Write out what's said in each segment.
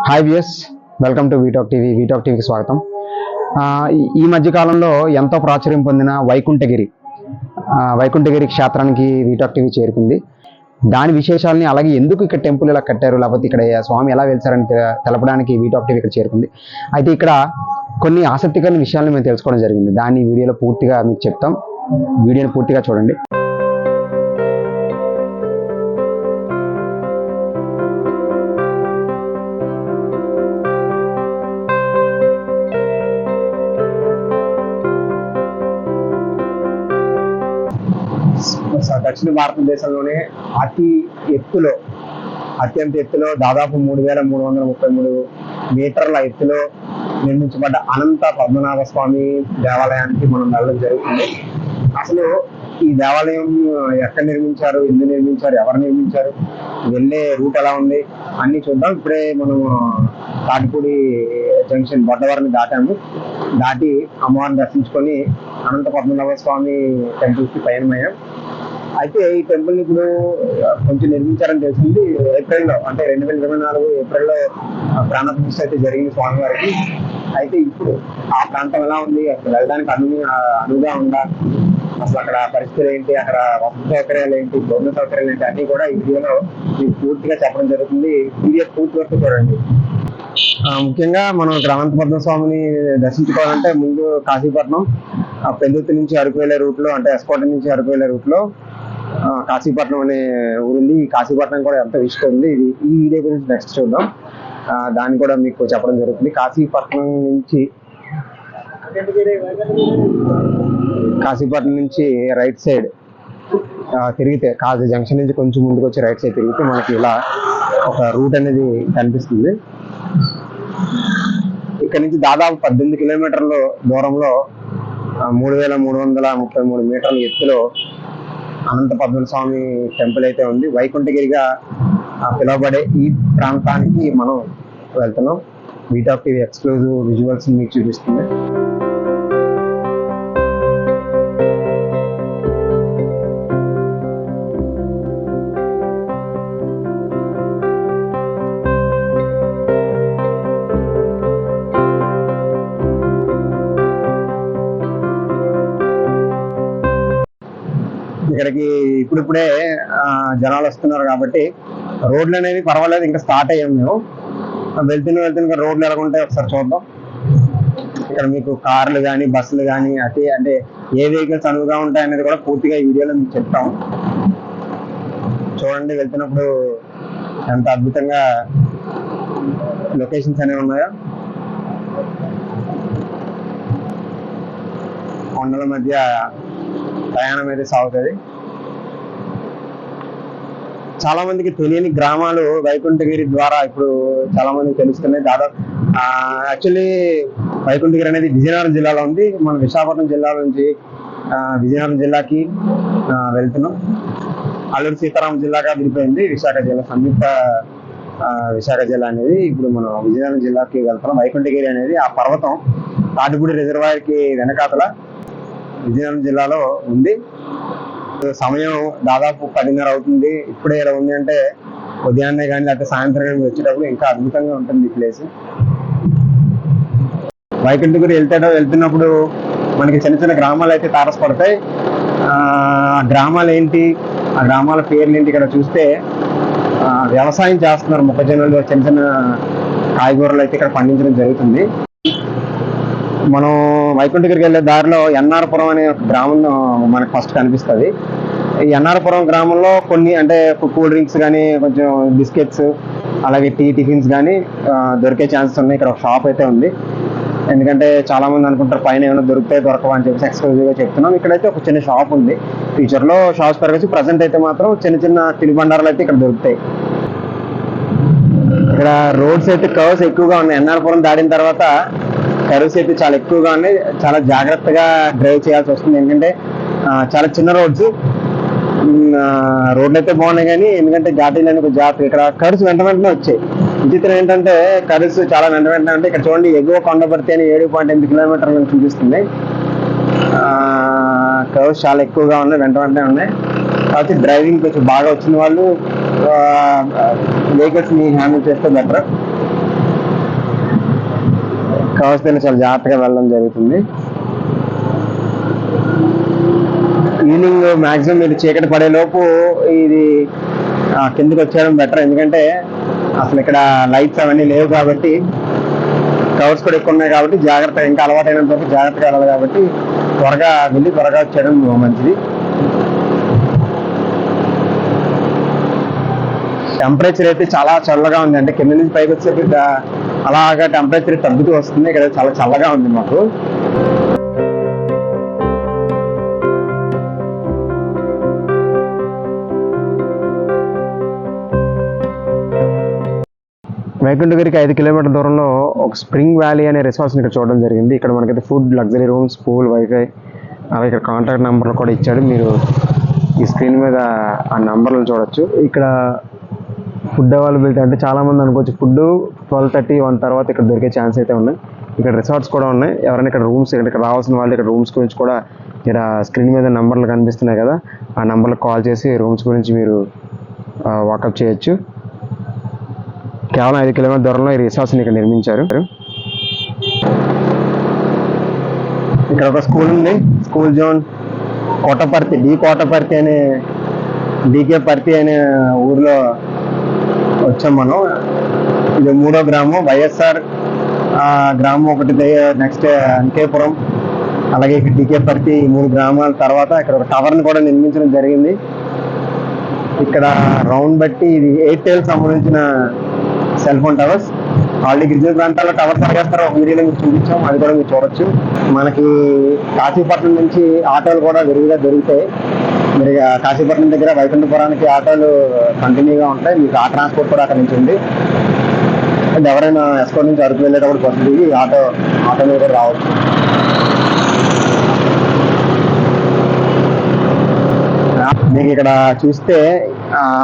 Hi viewers, welcome to వీటాక్ టీవీకి స్వాగతం. ఈ మధ్య కాలంలో ఎంతో ప్రాచుర్యం పొందిన వైకుంఠగిరి క్షేత్రానికి వీటాక్ టీవీ చేరుకుంది. దాని విశేషాలని, అలాగే ఎందుకు ఇక్కడ టెంపుల్ ఇలా కట్టారు, లేకపోతే ఇక్కడ స్వామి ఎలా వెళ్తారని తెలపడానికి వీటాక్ టీవీ ఇక్కడ చేరుకుంది. అయితే ఇక్కడ కొన్ని ఆసక్తికరమైన విషయాలను మేము తెలుసుకోవడం జరిగింది. దాన్ని వీడియోలో పూర్తిగా మీకు చెప్తాం. వీడియోని పూర్తిగా చూడండి. దక్షిణ భారతదేశంలోనే అత్యంత ఎత్తులో దాదాపు 3,333 మీటర్ల ఎత్తులో నిర్మించబడ్డ అనంత పద్మనాభ స్వామి దేవాలయానికి మనం వెళ్ళడం జరుగుతుంది. అసలు ఈ దేవాలయం ఎక్కడ నిర్మించారు, ఎందుకు నిర్మించారు, ఎవరు నిర్మించారు, వెళ్ళే రూట్ ఎలా ఉంది అన్ని చూద్దాం. ఇప్పుడే మనం తాటిపూడి జంక్షన్ బొడ్డవరిని దాటి అమ్మవారిని దర్శించుకొని అనంత పద్మనాభ స్వామి టెంపుల్కి పయనమయ్యాం. అయితే ఈ టెంపుల్ ఇప్పుడు కొంచెం నిర్మించారని తెలిసింది. ఏప్రిల్లో, అంటే 2024 ఏప్రిల్లో ప్రాణ ప్రతిష్ఠ అయితే జరిగింది స్వామివారికి. అయితే ఇప్పుడు ఆ ప్రాంతం ఎలా ఉంది, అసలు వెళ్ళడానికి అనువుగా ఉందా, అసలు అక్కడ పరిస్థితులు ఏంటి, అక్కడ వసతి సౌకర్యాలు ఏంటి, భోజన సౌకర్యాలు ఏంటి అన్ని కూడా ఈ వీడియోలో మీకు పూర్తిగా చెప్పడం జరుగుతుంది. వీడియో పూర్తి వరకు చూడండి. ముఖ్యంగా మనం ఇక్కడ అనంత పద్మ స్వామిని దర్శించుకోవాలంటే ముందు కాశీపట్నం, పెందుర్తి నుంచి అరకు వెళ్ళే రూట్ లో, అంటే ఎస్కోట నుంచి అరకు వెళ్ళే రూట్ లో కాశీపట్నం అనే ఊరుంది. ఈ కాశీపట్నం కూడా ఎంత విషయం ఉంది, ఈ వీడియో గురించి నెక్స్ట్ చూద్దాం. దాన్ని కూడా మీకు చెప్పడం జరుగుతుంది. కాశీపట్నం నుంచి రైట్ సైడ్ తిరిగితే, కాశీ జంక్షన్ నుంచి కొంచెం ముందుకు వచ్చి రైట్ సైడ్ తిరిగితే మనకి ఇలా ఒక రూట్ అనేది కనిపిస్తుంది. ఇక్కడ నుంచి దాదాపు 18 కిలోమీటర్ల దూరంలో 3,333 మీటర్ల ఎత్తులో అనంత పద్మస్వామి టెంపుల్ అయితే ఉంది. వైకుంఠగిరిగా పిలువబడే ఈ ప్రాంతానికి మనం వెళ్తున్నాం. వీటాక్ టీవీ ఎక్స్క్లూజివ్ విజువల్స్ మీకు చూపిస్తుంది. ఇక్కడికి ఇప్పుడిప్పుడే జనాలు వస్తున్నారు కాబట్టి రోడ్లు అనేవి పర్వాలేదు, ఇంకా స్టార్ట్ అయ్యాం మేము. వెళ్తున్న రోడ్లు ఎలా ఉంటాయి ఒకసారి చూద్దాం. ఇక్కడ మీకు కార్లు కానీ బస్సులు కానీ అంటే ఏ వెహికల్స్ అనువుగా ఉంటాయి అనేది కూడా పూర్తిగా ఈ వీడియోలో మీకు చెప్తాం. చూడండి, వెళ్తున్నప్పుడు ఎంత అద్భుతంగా లొకేషన్స్ అనేవి ఉన్నాయో. కొండల మధ్య ప్రయాణం అయితే సాగుతుంది. చాలా మందికి తెలియని గ్రామాలు వైకుంఠగిరి ద్వారా ఇప్పుడు చాలా మందికి తెలుస్తున్నాయి. దాదాపు యాక్చువల్లీ వైకుంఠగిరి అనేది విజయనగరం జిల్లాలో ఉంది. మన విశాఖపట్నం జిల్లా నుంచి విజయనగరం జిల్లాకి వెళ్తున్నాం. అల్లూరు సీతారామ జిల్లాగా విడిపోయింది విశాఖ జిల్లా, సంయుక్త విశాఖ జిల్లా అనేది. ఇప్పుడు మనం విజయనగరం జిల్లాకి వెళ్తున్నాం. వైకుంఠగిరి అనేది ఆ పర్వతం తాటిపూడి రిజర్వాయర్కి వెనకాతల విజయనగరం జిల్లాలో ఉంది. సమయం దాదాపు 10:30 అవుతుంది. ఇప్పుడే ఇలా ఉంది అంటే ఉదయాన్నే కానీ లేకపోతే సాయంత్రం కానీ వచ్చేటప్పుడు ఇంకా అద్భుతంగా ఉంటుంది ఈ ప్లేస్. వైకుంఠగిరి వెళ్తున్నప్పుడు మనకి చిన్న చిన్న గ్రామాలు అయితే తారసపడతాయి. ఆ గ్రామాలు ఏంటి, ఆ గ్రామాల పేర్లు ఏంటి, ఇక్కడ చూస్తే వ్యవసాయం చేస్తున్నారు. మొక్కజొన్నలు, చిన్న చిన్న కాయగూరలు అయితే ఇక్కడ పండించడం జరుగుతుంది. మనం వైకుంఠగిరికి వెళ్ళే దారిలో ఎన్నారపురం అనే ఒక గ్రామం మనకు ఫస్ట్ కనిపిస్తుంది. ఈ ఎన్నారపురం గ్రామంలో కొన్ని, అంటే కూల్ డ్రింక్స్ కానీ, కొంచెం బిస్కెట్స్, అలాగే టిఫిన్స్ కానీ దొరికే ఛాన్సెస్ ఉన్నాయి. ఇక్కడ ఒక షాప్ అయితే ఉంది. ఎందుకంటే చాలా మంది అనుకుంటారు పైన ఏమైనా దొరకవా అని చెప్పేసి ఎక్స్క్లూజివ్గా చెప్తున్నాం. ఇక్కడైతే ఒక చిన్న షాప్ ఉంది. ఫ్యూచర్లో షాప్స్ పెరగచ్చు. ప్రజెంట్ అయితే మాత్రం చిన్న చిన్న తినుబండారాలు అయితే ఇక్కడ దొరుకుతాయి. ఇక్కడ రోడ్స్ అయితే కర్వ్స్ ఎక్కువగా ఉన్నాయి. ఎన్నారపురం దాటిన తర్వాత కర్వ్స్ అయితే చాలా ఎక్కువగా ఉన్నాయి. చాలా జాగ్రత్తగా డ్రైవ్ చేయాల్సి వస్తుంది. ఎందుకంటే చాలా చిన్న రోడ్లు అయితే బాగున్నాయి కానీ, ఎందుకంటే ఘాటీలు కొంచెం జాగ్రత్త. ఇక్కడ కర్వ్స్ వెంటనే వచ్చాయి. విచిత్రం ఏంటంటే కర్వ్స్ చాలా వెంటనే అంటే, ఇక్కడ చూడండి ఎగువ కొండపర్తి అని 7.8 కిలోమీటర్లను చూపిస్తుంది. కర్వ్స్ చాలా ఎక్కువగా ఉన్నాయి, వెంటనే ఉన్నాయి. కాబట్టి డ్రైవింగ్ కొంచెం బాగా వచ్చిన వాళ్ళు వెహికల్స్ ని హ్యాండిల్ చేస్తే బెటర్. కావస్తే చాలా జాగ్రత్తగా వెళ్ళడం జరుగుతుంది. ఈవినింగ్ మాక్సిమం మీరు చీకటి పడే లోపు ఇది కిందకి వచ్చేయడం బెటర్, ఎందుకంటే అసలు ఇక్కడ లైట్స్ అవన్నీ లేవు కాబట్టి, క్రౌడ్స్ కూడా ఎక్కువ ఉన్నాయి కాబట్టి జాగ్రత్తగా, ఇంకా అలవాటైనంత వరకు జాగ్రత్తగా వెళ్ళాలి కాబట్టి త్వరగా వెళ్ళి త్వరగా వచ్చేయడం మంచిది. టెంపరేచర్ అయితే చాలా చల్లగా ఉంది, అంటే కింద నుంచి పైకి వచ్చేది అలాగా టెంపరేచర్ తగ్గుతూ వస్తుంది. ఇక్కడ చాలా చల్లగా ఉంది మాకు. వైకుంఠగిరికి 5 కిలోమీటర్ల దూరంలో ఒక స్ప్రింగ్ వ్యాలీ అనే రిసార్ట్స్ ఇక్కడ చూడడం జరిగింది. ఇక్కడ మనకైతే food, luxury rooms, pool, wifi, అలాగే ఇక్కడ కాంటాక్ట్ నెంబర్లు కూడా ఇచ్చాడు. మీరు ఈ స్క్రీన్ మీద ఆ నెంబర్లు చూడొచ్చు. ఇక్కడ ఫుడ్ అవైలబిలిటీ అంటే చాలా మంది అనుకోవచ్చు ఫుడ్ 12:30, 1 తర్వాత ఇక్కడ దొరికే ఛాన్స్ అయితే ఉన్నాయి. ఇక్కడ రిసార్ట్స్ కూడా ఉన్నాయి. ఎవరైనా ఇక్కడ రూమ్స్, ఇక్కడ రావాల్సిన వాళ్ళు ఇక్కడ రూమ్స్ గురించి కూడా ఇక్కడ స్క్రీన్ మీద నెంబర్లు కనిపిస్తున్నాయి కదా, ఆ నెంబర్లకు కాల్ చేసి రూమ్స్ గురించి మీరు వాకప్ చేయొచ్చు. కేవలం 5 కిలోమీటర్ల దూరంలో ఈ రిసార్ట్స్ని ఇక్కడ నిర్మించారు. ఇక్కడ ఒక స్కూల్ ఉంది, స్కూల్ జోన్ కోటపర్తి, డీకే పర్తి అనే ఊర్లో వచ్చాం మనం. ఇది 3వ గ్రామం. వైఎస్ఆర్ గ్రామం ఒకటి, నెక్స్ట్ అంకేపురం, అలాగే ఇక్కడ డీకే పర్తి, 3 గ్రామాల తర్వాత ఇక్కడ ఒక టవర్ని కూడా నిర్మించడం జరిగింది. ఇక్కడ రౌండ్ బట్టి ఇది ఎయిర్టెల్ సంబంధించిన సెల్ ఫోన్ టవర్స్. ఆల్రెడీ గిరిజన ప్రాంతాల్లో టవర్స్ అడిగేస్తారు, ఒక వీడియోలో మీకు చూపించాం, అది కూడా మీరు చూడొచ్చు. మనకి కాశీపట్నం నుంచి ఆటోలు కూడా విరివిగా దొరుకుతాయి. మీరు కాశీపట్నం దగ్గర వైకుంఠపురానికి ఆటోలు కంటిన్యూగా ఉంటాయి. మీకు ఆ ట్రాన్స్పోర్ట్ కూడా అక్కడ నుంచి ఉంది. అంటే ఎవరైనా ఎస్కోట్ నుంచి అరకు వెళ్ళేటప్పుడు బస్సు దిగి ఆటో మీద కూడా రావచ్చు. మీకు ఇక్కడ చూస్తే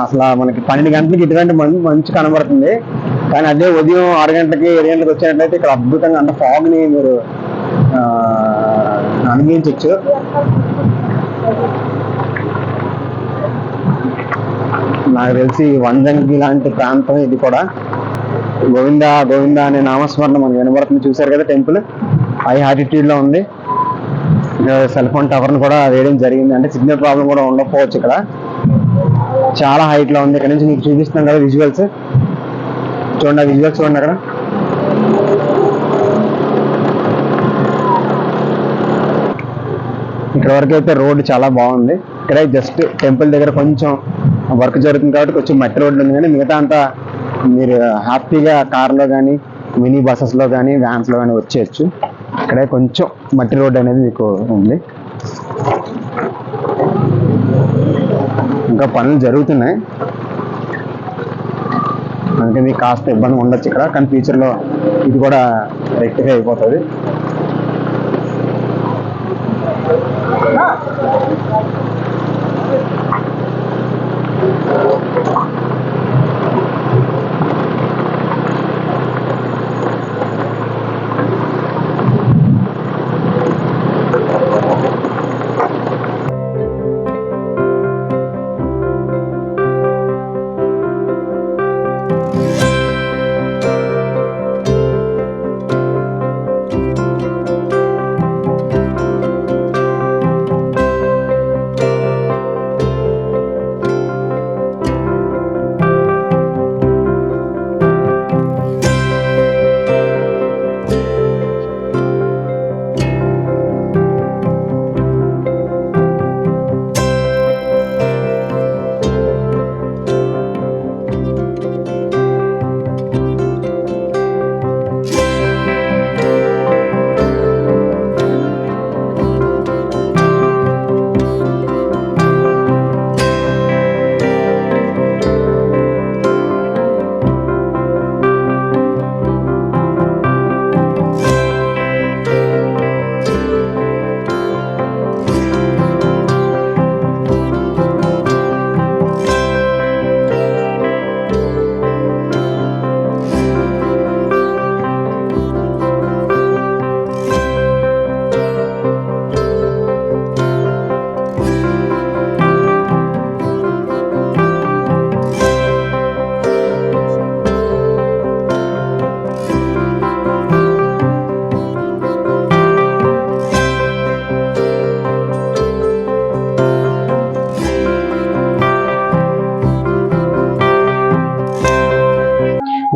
అసలు మనకి 12 గంటలకి ఇటువంటి మంచు కనబడుతుంది, కానీ అదే ఉదయం 6 గంటలకి 7 గంటలకు వచ్చినట్లయితే ఇక్కడ అద్భుతంగా అంటే ఫాగ్ని మీరు అనుభవించవచ్చు. నాకు తెలిసి వంజంగి లాంటి ప్రాంతం ఇది కూడా. గోవింద గోవింద అనే నామస్మరణ మనకు వినబడుతుంది, చూసారు కదా. టెంపుల్ హై ఆల్టిట్యూడ్ లో ఉంది. సెల్ ఫోన్ టవర్ని కూడా వేయడం జరిగింది, అంటే సిగ్నల్ ప్రాబ్లం కూడా ఉండకపోవచ్చు. ఇక్కడ చాలా హైట్ లో ఉంది. ఇక్కడ నుంచి మీకు చూపిస్తున్నాం కదా విజువల్స్, చూడండి ఆ విజువల్స్ చూడండి. అక్కడ ఇక్కడ వరకు అయితే రోడ్డు చాలా బాగుంది. ఇక్కడ జస్ట్ టెంపుల్ దగ్గర కొంచెం వర్క్ జరుగుతుంది కాబట్టి కొంచెం మట్టి రోడ్డు ఉంది, కానీ మిగతా అంతా మీరు హ్యాపీగా కార్లో కానీ, మినీ బస్సెస్లో కానీ, వ్యాన్స్లో కానీ వచ్చేయచ్చు. ఇక్కడే కొంచెం మట్టి రోడ్డు అనేది మీకు ఉంది. ఇంకా పనులు జరుగుతున్నాయి, అంటే మీకు కాస్త ఇబ్బంది ఉండొచ్చు ఇక్కడ, కానీ ఫ్యూచర్లో ఇది కూడా రెక్టిఫై అయిపోతుంది.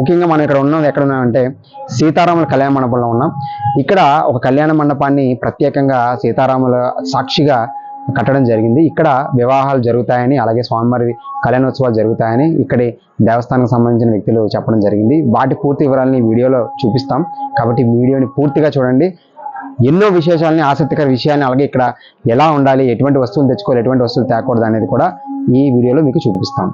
ముఖ్యంగా మనం ఇక్కడ ఉన్నది ఎక్కడ ఉన్నామంటే సీతారాముల కళ్యాణ మండపంలో ఉన్నాం. ఇక్కడ ఒక కళ్యాణ మండపాన్ని ప్రత్యేకంగా సీతారాముల సాక్షిగా కట్టడం జరిగింది. ఇక్కడ వివాహాలు జరుగుతాయని, అలాగే స్వామివారి కళ్యాణోత్సవాలు జరుగుతాయని ఇక్కడి దేవస్థానానికి సంబంధించిన వ్యక్తులు చెప్పడం జరిగింది. వాటి పూర్తి వివరాలని వీడియోలో చూపిస్తాం కాబట్టి వీడియోని పూర్తిగా చూడండి. ఎన్నో విశేషాలని, ఆసక్తికర విషయాన్ని, అలాగే ఇక్కడ ఎలా ఉండాలి, ఎటువంటి వస్తువులు తెచ్చుకోవాలి, ఎటువంటి వస్తువులు తేకూడదు అనేది కూడా ఈ వీడియోలో మీకు చూపిస్తాం.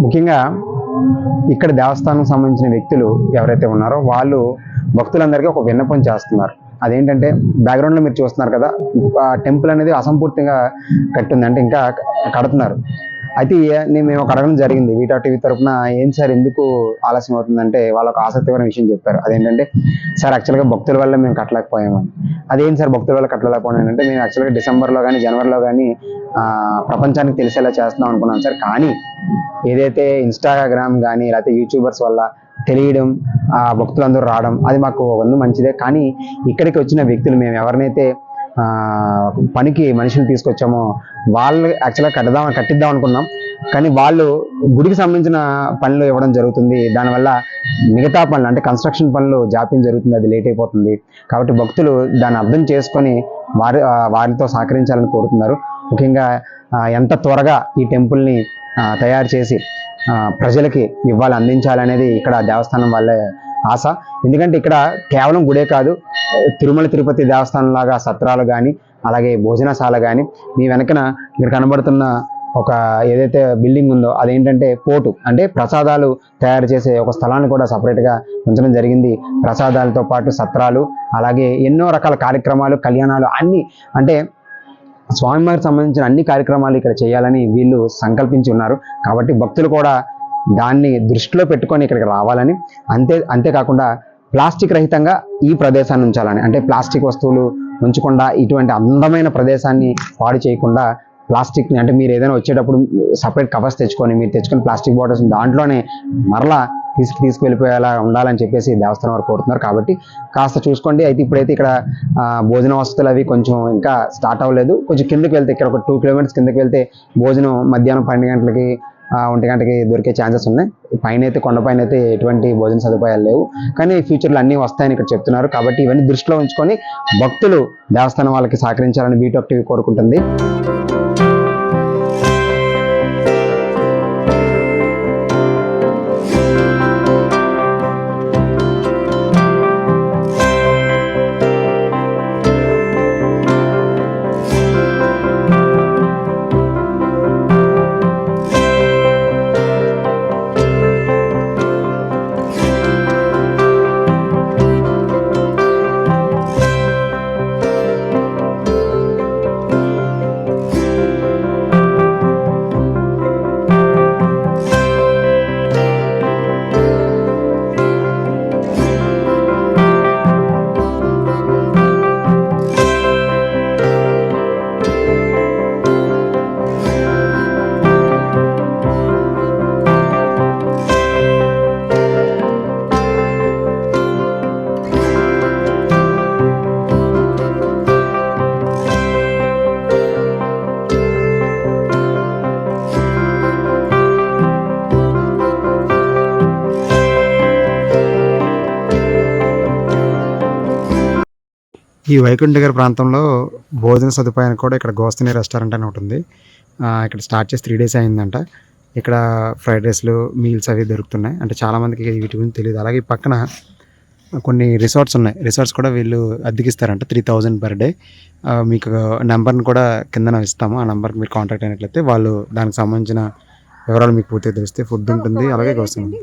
ముఖ్యంగా ఇక్కడ దేవస్థానం సంబంధించిన వ్యక్తులు ఎవరైతే ఉన్నారో వాళ్ళు భక్తులందరికీ ఒక విన్నపం చేస్తున్నారు. అదేంటంటే బ్యాక్గ్రౌండ్లో మీరు చూస్తున్నారు కదా, టెంపుల్ అనేది అసంపూర్తిగా కట్టింది, అంటే ఇంకా కడుతున్నారు. అయితే మేము ఒక అడగడం జరిగింది వీటా టీవీ తరఫున, ఏం సార్ ఎందుకు ఆలస్యం అవుతుందంటే వాళ్ళు ఒక ఆసక్తికరమైన విషయం చెప్పారు. అదేంటంటే సార్ యాక్చువల్గా భక్తుల వల్ల మేము కట్టలేకపోయామని. అదేం సార్ భక్తుల వల్ల కట్టలేకపోయాను అంటే, మేము యాక్చువల్గా డిసెంబర్లో కానీ జనవరిలో కానీ ప్రపంచానికి తెలిసేలా చేస్తున్నాం అనుకున్నాం సార్. కానీ ఏదైతే ఇన్స్టాగ్రామ్ కానీ లేకపోతే యూట్యూబర్స్ వల్ల తెలియడం, భక్తులందరూ రావడం, అది మాకు వంద మంచిదే. కానీ ఇక్కడికి వచ్చిన వ్యక్తులు, మేము ఎవరినైతే పనికి మనుషులు తీసుకొచ్చామో వాళ్ళు యాక్చువల్గా కట్టిద్దాం అనుకున్నాం. కానీ వాళ్ళు గుడికి సంబంధించిన పనులు ఇవ్వడం జరుగుతుంది. దానివల్ల మిగతా పనులు అంటే కన్స్ట్రక్షన్ పనులు జాప్యం జరుగుతుంది, అది లేట్ అయిపోతుంది. కాబట్టి భక్తులు దాన్ని అర్థం చేసుకొని వారితో సహకరించాలని కోరుతున్నారు. ముఖ్యంగా ఎంత త్వరగా ఈ టెంపుల్ని తయారు చేసి ప్రజలకి ఇవ్వాలి, అందించాలనేది ఇక్కడ దేవస్థానం వాళ్ళే ఆశ. ఎందుకంటే ఇక్కడ కేవలం గుడే కాదు, తిరుమల తిరుపతి దేవస్థానం లాగా సత్రాలు కానీ, అలాగే భోజనశాల కానీ, మీ వెనకన ఇక్కడ కనబడుతున్న ఒక ఏదైతే బిల్డింగ్ ఉందో అదేంటంటే పోటు, అంటే ప్రసాదాలు తయారు చేసే ఒక స్థలాన్ని కూడా సపరేట్గా ఉంచడం జరిగింది. ప్రసాదాలతో పాటు సత్రాలు, అలాగే ఎన్నో రకాల కార్యక్రమాలు, కళ్యాణాలు అన్నీ, అంటే స్వామివారికి సంబంధించిన అన్ని కార్యక్రమాలు ఇక్కడ చేయాలని వీళ్ళు సంకల్పించి ఉన్నారు. కాబట్టి భక్తులు కూడా దాన్ని దృష్టిలో పెట్టుకొని ఇక్కడికి రావాలని, అంతేకాకుండా ప్లాస్టిక్ రహితంగా ఈ ప్రదేశాన్ని ఉంచాలని, అంటే ప్లాస్టిక్ వస్తువులు ఉంచకుండా ఇటువంటి అందమైన ప్రదేశాన్ని పాడు చేయకుండా ప్లాస్టిక్ని, అంటే మీరు ఏదైనా వచ్చేటప్పుడు సపరేట్ కవర్స్ తెచ్చుకొని, మీరు తెచ్చుకుని ప్లాస్టిక్ బాటిల్స్ దాంట్లోనే మరలా తీసుకువెళ్ళిపోయేలా ఉండాలని చెప్పేసి దేవస్థానం వారు కోరుతున్నారు. కాబట్టి కాస్త చూసుకోండి. అయితే ఇప్పుడైతే ఇక్కడ భోజన వసతులు అవి కొంచెం ఇంకా స్టార్ట్ అవ్వలేదు. కొంచెం కిందకి వెళ్తే, ఇక్కడ ఒక 2 కిలోమీటర్స్ కిందకి వెళ్తే భోజనం మధ్యాహ్నం 12 గంటలకి 1 గంటకి దొరికే ఛాన్సెస్ ఉన్నాయి. పైన అయితే, కొండపైన అయితే ఎటువంటి భోజన సదుపాయాలు లేవు, కానీ ఫ్యూచర్లో అన్నీ వస్తాయని ఇక్కడ చెప్తున్నారు. కాబట్టి ఇవన్నీ దృష్టిలో ఉంచుకొని భక్తులు దేవస్థానం వాళ్ళకి సహకరించాలని వీటొక టీవీ కోరుకుంటుంది. ఈ వైకుంఠ నగర్ ప్రాంతంలో భోజన సదుపాయానికి కూడా ఇక్కడ గోస్తని రెస్టారెంట్ అని ఉంటుంది. ఇక్కడ స్టార్ట్ చేసి 3 days అయిందంట. ఇక్కడ ఫ్రైడ్ రైస్లు, మీల్స్ అవి దొరుకుతున్నాయి. అంటే చాలామందికి వీటి గురించి తెలియదు. అలాగే పక్కన కొన్ని రిసార్ట్స్ ఉన్నాయి. రిసార్ట్స్ కూడా వీళ్ళు అద్దెకిస్తారంట 3000 per day. మీకు నెంబర్ని కూడా కిందన ఇస్తాము. ఆ నెంబర్కి మీరు కాంటాక్ట్ అయినట్లయితే వాళ్ళు దానికి సంబంధించిన వివరాలు మీకు పూర్తిగా తెలిస్తే ఫుడ్ ఉంటుంది, అలాగే వస్తుంది.